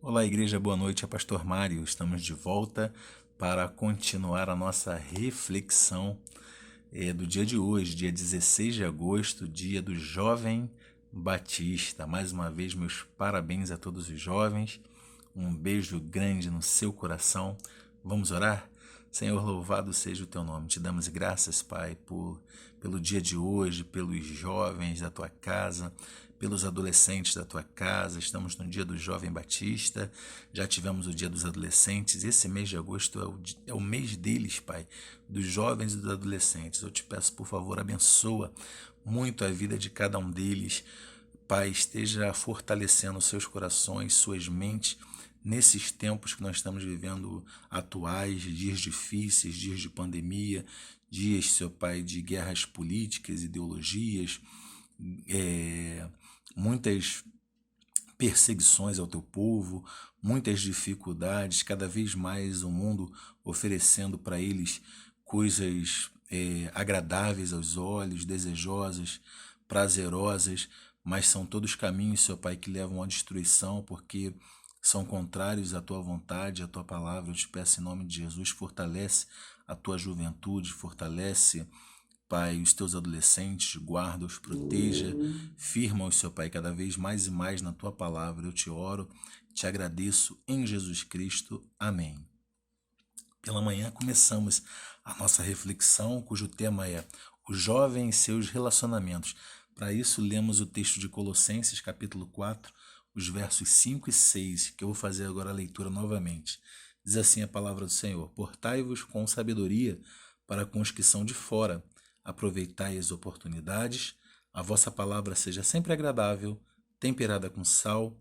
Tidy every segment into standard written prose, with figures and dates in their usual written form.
Olá, igreja, boa noite. É Pastor Mário. Estamos de volta para continuar a nossa reflexão do dia de hoje, dia 16 de agosto, dia do Jovem Batista. Mais uma vez, meus parabéns a todos os jovens. Um beijo grande no seu coração. Vamos orar? Senhor, louvado seja o teu nome. Te damos graças, Pai, pelo dia de hoje, pelos jovens da tua casa, pelos adolescentes da tua casa. Estamos no dia do Jovem Batista, já tivemos o dia dos adolescentes. Esse mês de agosto é o mês deles, Pai, dos jovens e dos adolescentes. Eu te peço, por favor, abençoa muito a vida de cada um deles. Pai, esteja fortalecendo seus corações, suas mentes, nesses tempos que nós estamos vivendo atuais, dias difíceis, dias de pandemia, dias, Seu Pai, de guerras políticas, ideologias, muitas perseguições ao teu povo, muitas dificuldades, cada vez mais o mundo oferecendo para eles coisas agradáveis aos olhos, desejosas, prazerosas, mas são todos caminhos, Seu Pai, que levam à destruição, porque são contrários à tua vontade, à tua palavra. Eu te peço em nome de Jesus, fortalece a tua juventude, fortalece, Pai, os teus adolescentes, guarda-os, proteja, firma-os, Seu Pai, cada vez mais e mais na tua palavra. Eu te oro, te agradeço em Jesus Cristo. Amém. Pela manhã começamos a nossa reflexão, cujo tema é o jovem e seus relacionamentos. Para isso, lemos o texto de Colossenses, capítulo 4, os versos 5 e 6, que eu vou fazer agora a leitura novamente. Diz assim a palavra do Senhor: Portai-vos com sabedoria para com os que são de fora, aproveitai as oportunidades, a vossa palavra seja sempre agradável, temperada com sal,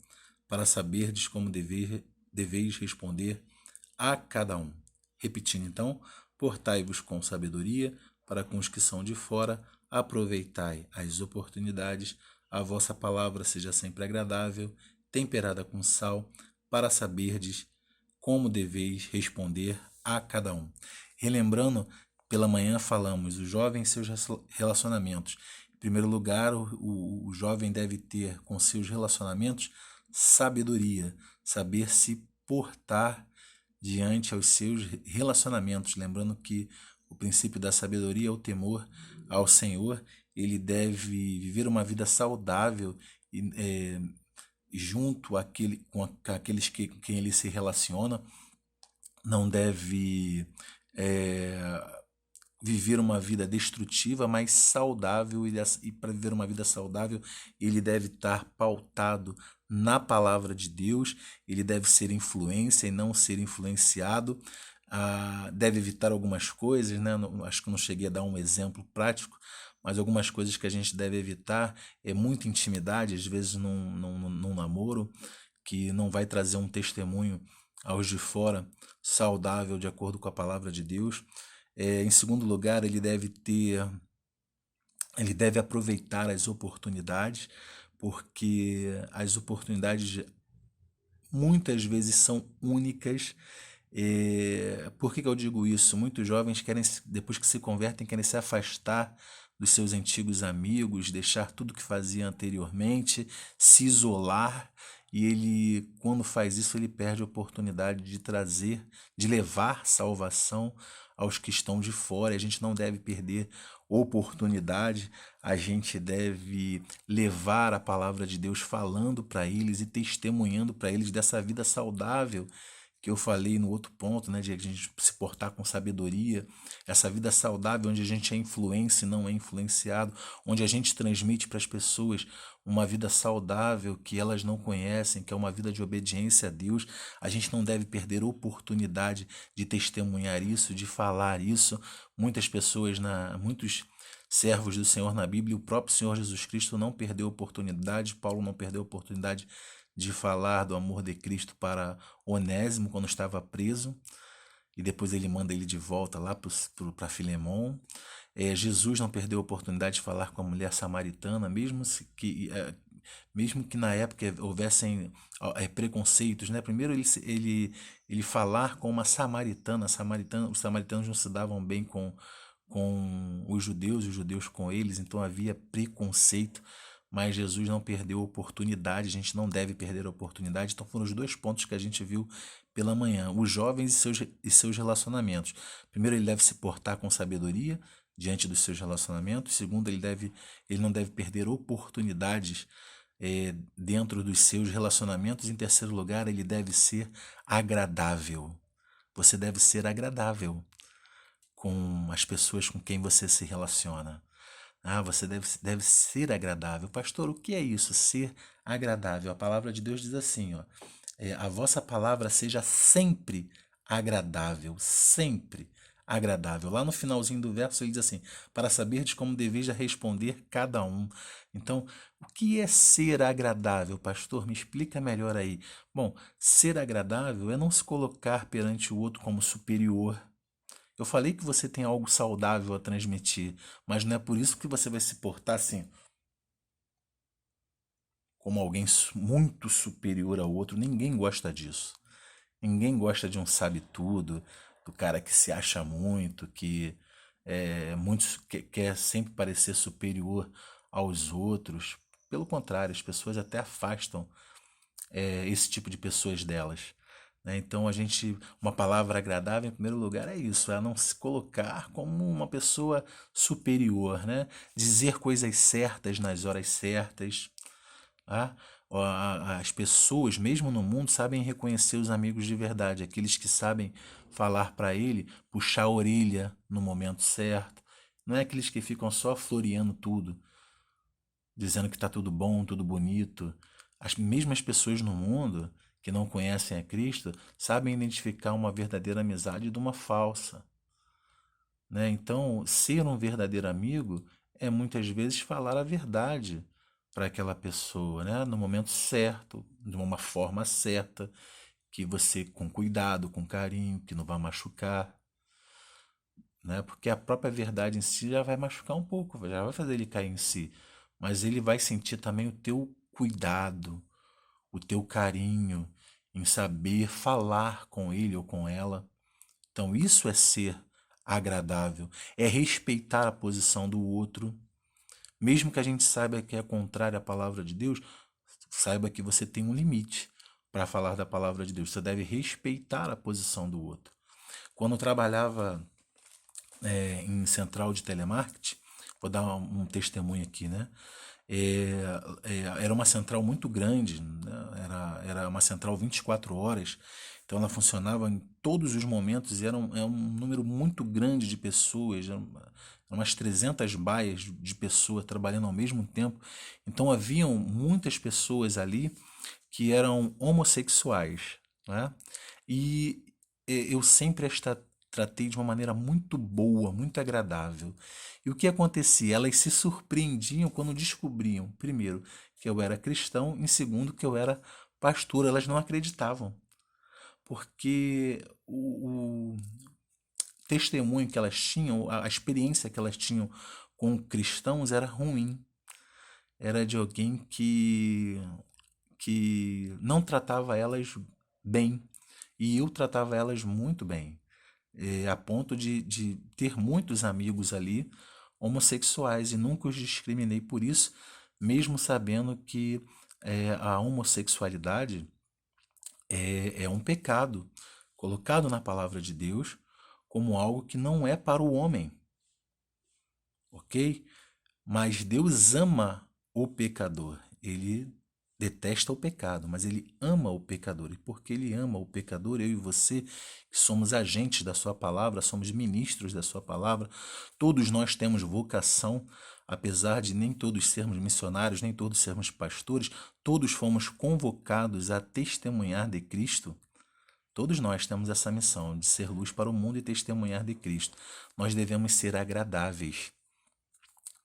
para saberdes como deveis responder a cada um. Repetindo então, portai-vos com sabedoria para com os que são de fora, aproveitai as oportunidades, a vossa palavra seja sempre agradável, temperada com sal, para saberdes como deveis responder a cada um. Relembrando, pela manhã falamos, o jovem e seus relacionamentos. Em primeiro lugar, o jovem deve ter com seus relacionamentos sabedoria, saber se portar diante aos seus relacionamentos. Lembrando que o princípio da sabedoria é o temor ao Senhor. Ele deve viver uma vida saudável junto com aqueles com quem ele se relaciona. Não deve viver uma vida destrutiva, mas saudável, e para viver uma vida saudável, ele deve estar pautado na palavra de Deus, ele deve ser influência e não ser influenciado, deve evitar algumas coisas, né? Acho que eu não cheguei a dar um exemplo prático, mas algumas coisas que a gente deve evitar é muita intimidade, às vezes num namoro, que não vai trazer um testemunho aos de fora saudável de acordo com a palavra de Deus. Em segundo lugar, ele deve aproveitar as oportunidades, porque as oportunidades muitas vezes são únicas. Por que eu digo isso? Muitos jovens querem, depois que se convertem, querem se afastar dos seus antigos amigos, deixar tudo que fazia anteriormente, se isolar, e ele, quando faz isso, ele perde a oportunidade de levar salvação aos que estão de fora. A gente não deve perder oportunidade, a gente deve levar a palavra de Deus falando para eles e testemunhando para eles dessa vida saudável que eu falei no outro ponto, né, de a gente se portar com sabedoria, essa vida saudável onde a gente é influência e não é influenciado, onde a gente transmite para as pessoas uma vida saudável que elas não conhecem, que é uma vida de obediência a Deus. A gente não deve perder oportunidade de testemunhar isso, de falar isso. Muitas pessoas, muitos servos do Senhor na Bíblia, o próprio Senhor Jesus Cristo não perdeu oportunidade, Paulo não perdeu oportunidade de falar do amor de Cristo para Onésimo quando estava preso, e depois ele manda ele de volta lá para Filemon. Jesus não perdeu a oportunidade de falar com a mulher samaritana, mesmo que na época houvessem preconceitos, né? Primeiro ele falar com uma samaritana, os samaritanos não se davam bem com os judeus com eles, então havia preconceito, mas Jesus não perdeu a oportunidade, a gente não deve perder a oportunidade. Então foram os dois pontos que a gente viu pela manhã, os jovens e seus relacionamentos. Primeiro, ele deve se portar com sabedoria diante dos seus relacionamentos. Segundo, ele não deve perder oportunidades dentro dos seus relacionamentos. Em terceiro lugar, ele deve ser agradável. Você deve ser agradável com as pessoas com quem você se relaciona. Você deve ser agradável. Pastor, o que é isso, ser agradável? A palavra de Deus diz assim, ó, a vossa palavra seja sempre agradável, sempre agradável. Lá no finalzinho do verso ele diz assim, para saberdes como deveis responder cada um. Então, o que é ser agradável, pastor? Me explica melhor aí. Bom, ser agradável é não se colocar perante o outro como superior. Eu falei que você tem algo saudável a transmitir, mas não é por isso que você vai se portar assim, como alguém muito superior ao outro. Ninguém gosta disso. Ninguém gosta de um sabe-tudo, do cara que se acha muito, que quer sempre parecer superior aos outros. Pelo contrário, as pessoas até afastam esse tipo de pessoas delas. Né? Então uma palavra agradável em primeiro lugar é isso, é não se colocar como uma pessoa superior, né? Dizer coisas certas nas horas certas. Tá? As pessoas, mesmo no mundo, sabem reconhecer os amigos de verdade, aqueles que sabem falar para ele, puxar a orelha no momento certo. Não é aqueles que ficam só floreando tudo, dizendo que está tudo bom, tudo bonito. As mesmas pessoas no mundo que não conhecem a Cristo sabem identificar uma verdadeira amizade de uma falsa. Né? Então, ser um verdadeiro amigo é muitas vezes falar a verdade para aquela pessoa, né? No momento certo, de uma forma certa, que você, com cuidado, com carinho, que não vai machucar. Né? Porque a própria verdade em si já vai machucar um pouco, já vai fazer ele cair em si. Mas ele vai sentir também o teu cuidado, o teu carinho em saber falar com ele ou com ela. Então, isso é ser agradável, é respeitar a posição do outro. Mesmo que a gente saiba que é contrário à palavra de Deus, saiba que você tem um limite para falar da palavra de Deus. Você deve respeitar a posição do outro. Quando eu trabalhava em central de telemarketing, vou dar um testemunho aqui, né? Era uma central muito grande, né? Era uma central 24 horas, então ela funcionava em todos os momentos e era um número muito grande de pessoas, eram umas 300 baias de pessoas trabalhando ao mesmo tempo, então haviam muitas pessoas ali que eram homossexuais, né? E eu sempre tratei de uma maneira muito boa, muito agradável. E o que acontecia? Elas se surpreendiam quando descobriam, primeiro, que eu era cristão, e segundo, que eu era pastor. Elas não acreditavam, porque o testemunho que elas tinham, a experiência que elas tinham com cristãos era ruim. Era de alguém que não tratava elas bem. E eu tratava elas muito bem, a ponto de ter muitos amigos ali homossexuais e nunca os discriminei por isso, mesmo sabendo que a homossexualidade é um pecado colocado na palavra de Deus como algo que não é para o homem, ok? Mas Deus ama o pecador. Ele detesta o pecado, mas ele ama o pecador. E porque ele ama o pecador, eu e você, que somos agentes da sua palavra, somos ministros da sua palavra, todos nós temos vocação, apesar de nem todos sermos missionários, nem todos sermos pastores, todos fomos convocados a testemunhar de Cristo. Todos nós temos essa missão de ser luz para o mundo e testemunhar de Cristo. Nós devemos ser agradáveis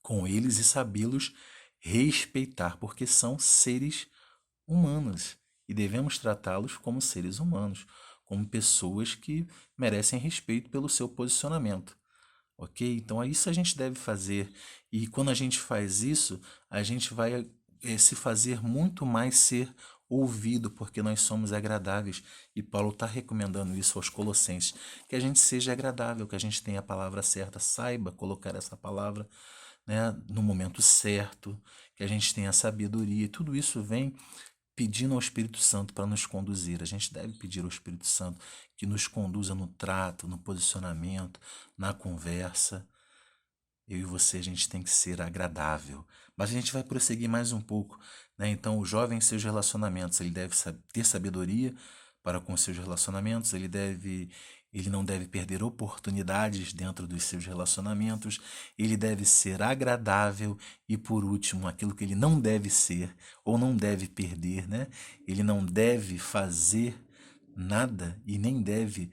com eles e sabê-los respeitar, porque são seres humanos e devemos tratá-los como seres humanos, como pessoas que merecem respeito pelo seu posicionamento. Ok? Então é isso que a gente deve fazer. E quando a gente faz isso, a gente vai se fazer muito mais ser ouvido, porque nós somos agradáveis. E Paulo está recomendando isso aos Colossenses, que a gente seja agradável, que a gente tenha a palavra certa, saiba colocar essa palavra né, no momento certo, que a gente tenha sabedoria. E tudo isso vem pedindo ao Espírito Santo para nos conduzir. A gente deve pedir ao Espírito Santo que nos conduza no trato, no posicionamento, na conversa. Eu e você, a gente tem que ser agradável. Mas a gente vai prosseguir mais um pouco, né? Então, o jovem em seus relacionamentos, ele deve ter sabedoria para com seus relacionamentos, ele não deve perder oportunidades dentro dos seus relacionamentos, ele deve ser agradável e, por último, aquilo que ele não deve ser ou não deve perder, né? Ele não deve fazer nada e nem deve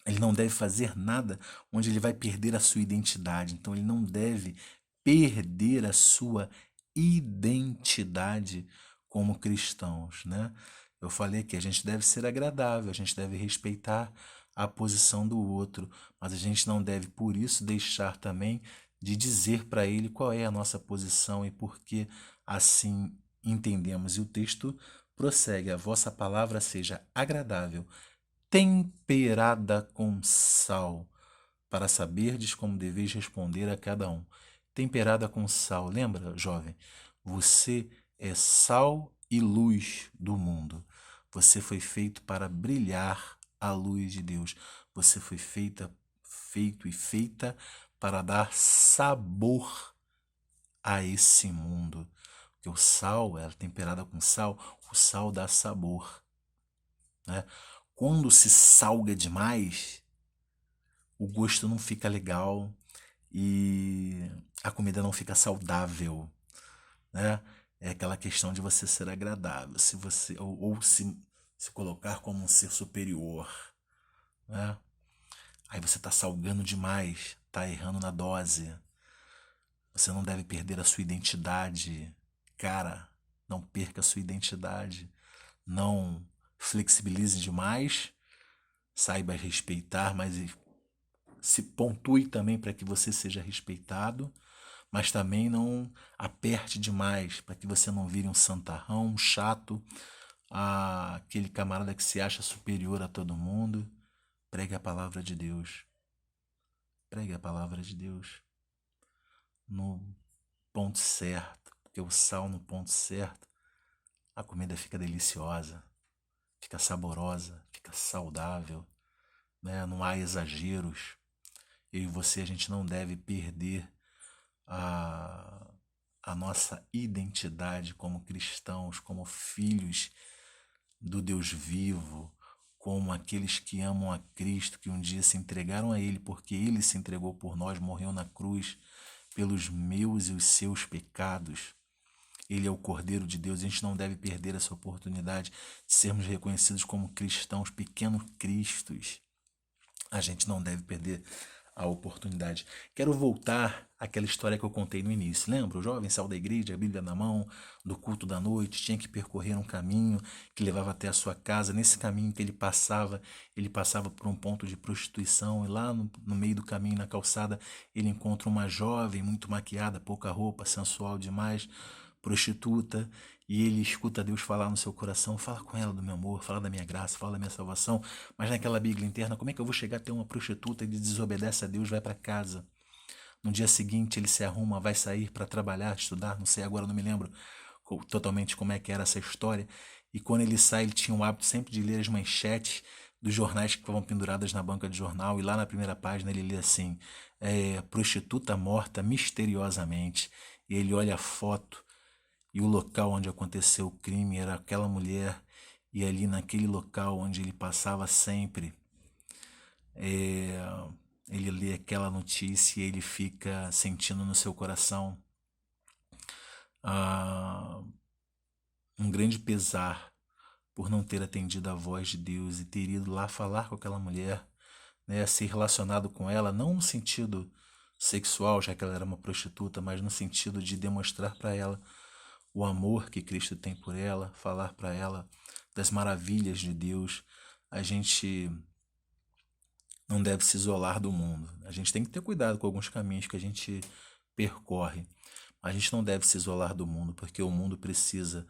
ele não deve fazer nada onde ele vai perder a sua identidade. Então, ele não deve perder a sua identidade como cristãos, né? Eu falei que a gente deve ser agradável, a gente deve respeitar a posição do outro, mas a gente não deve, por isso, deixar também de dizer para ele qual é a nossa posição e por que assim entendemos. E o texto prossegue: a vossa palavra seja agradável, temperada com sal, para saberdes como deveis responder a cada um. Temperada com sal. Lembra, jovem? Você é sal e luz do mundo. Você foi feito para brilhar a luz de Deus. Você foi feito e feita para dar sabor a esse mundo. Porque o sal, ela é temperada com sal, o sal dá sabor, né? Quando se salga demais, o gosto não fica legal e a comida não fica saudável, né? É aquela questão de você ser agradável, se você ou se colocar como um ser superior, né? Aí você está salgando demais, está errando na dose. Você não deve perder a sua identidade, cara. Não perca a sua identidade. Não flexibilize demais. Saiba respeitar, mas se pontue também para que você seja respeitado, mas também não aperte demais para que você não vire um santarrão, um chato, aquele camarada que se acha superior a todo mundo. Pregue a palavra de Deus. Pregue a palavra de Deus no ponto certo, porque o sal no ponto certo, a comida fica deliciosa, fica saborosa, fica saudável, né? Não há exageros. Eu e você, a gente não deve perder a, a nossa identidade como cristãos, como filhos do Deus vivo, como aqueles que amam a Cristo, que um dia se entregaram a Ele, porque Ele se entregou por nós, morreu na cruz pelos meus e os seus pecados. Ele é o Cordeiro de Deus. A gente não deve perder essa oportunidade de sermos reconhecidos como cristãos, pequenos cristos. A gente não deve perder a oportunidade. Quero voltar àquela história que eu contei no início. Lembra? O jovem saiu da igreja, a Bíblia na mão, do culto da noite, tinha que percorrer um caminho que levava até a sua casa. Nesse caminho que ele passava por um ponto de prostituição, e lá no meio do caminho, na calçada, ele encontra uma jovem muito maquiada, pouca roupa, sensual demais, prostituta, e ele escuta Deus falar no seu coração: fala com ela do meu amor, fala da minha graça, fala da minha salvação. Mas naquela Bíblia interna, como é que eu vou chegar a ter uma prostituta? Ele desobedece a Deus, vai para casa. No dia seguinte ele se arruma, vai sair para trabalhar, estudar, não sei, agora não me lembro totalmente como é que era essa história. E quando ele sai, ele tinha o hábito sempre de ler as manchetes dos jornais que estavam penduradas na banca de jornal, e lá na primeira página ele lê assim: prostituta morta misteriosamente. E ele olha a foto e o local onde aconteceu o crime era aquela mulher, e ali naquele local onde ele passava sempre, é, ele lê aquela notícia e ele fica sentindo no seu coração ah, um grande pesar por não ter atendido a voz de Deus e ter ido lá falar com aquela mulher, né, ser relacionado com ela, não no sentido sexual, já que ela era uma prostituta, mas no sentido de demonstrar para ela o amor que Cristo tem por ela, falar para ela das maravilhas de Deus. A gente não deve se isolar do mundo. A gente tem que ter cuidado com alguns caminhos que a gente percorre. A gente não deve se isolar do mundo, porque o mundo precisa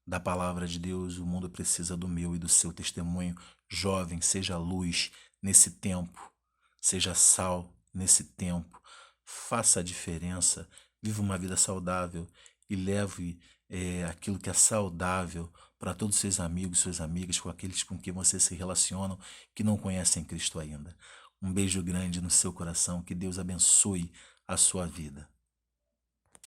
da palavra de Deus, o mundo precisa do meu e do seu testemunho. Jovem, seja luz nesse tempo, seja sal nesse tempo. faça a diferença, viva uma vida saudável e leve aquilo que é saudável para todos os seus amigos, suas amigas, com aqueles com quem você se relaciona que não conhecem Cristo ainda. Um beijo grande no seu coração, que Deus abençoe a sua vida.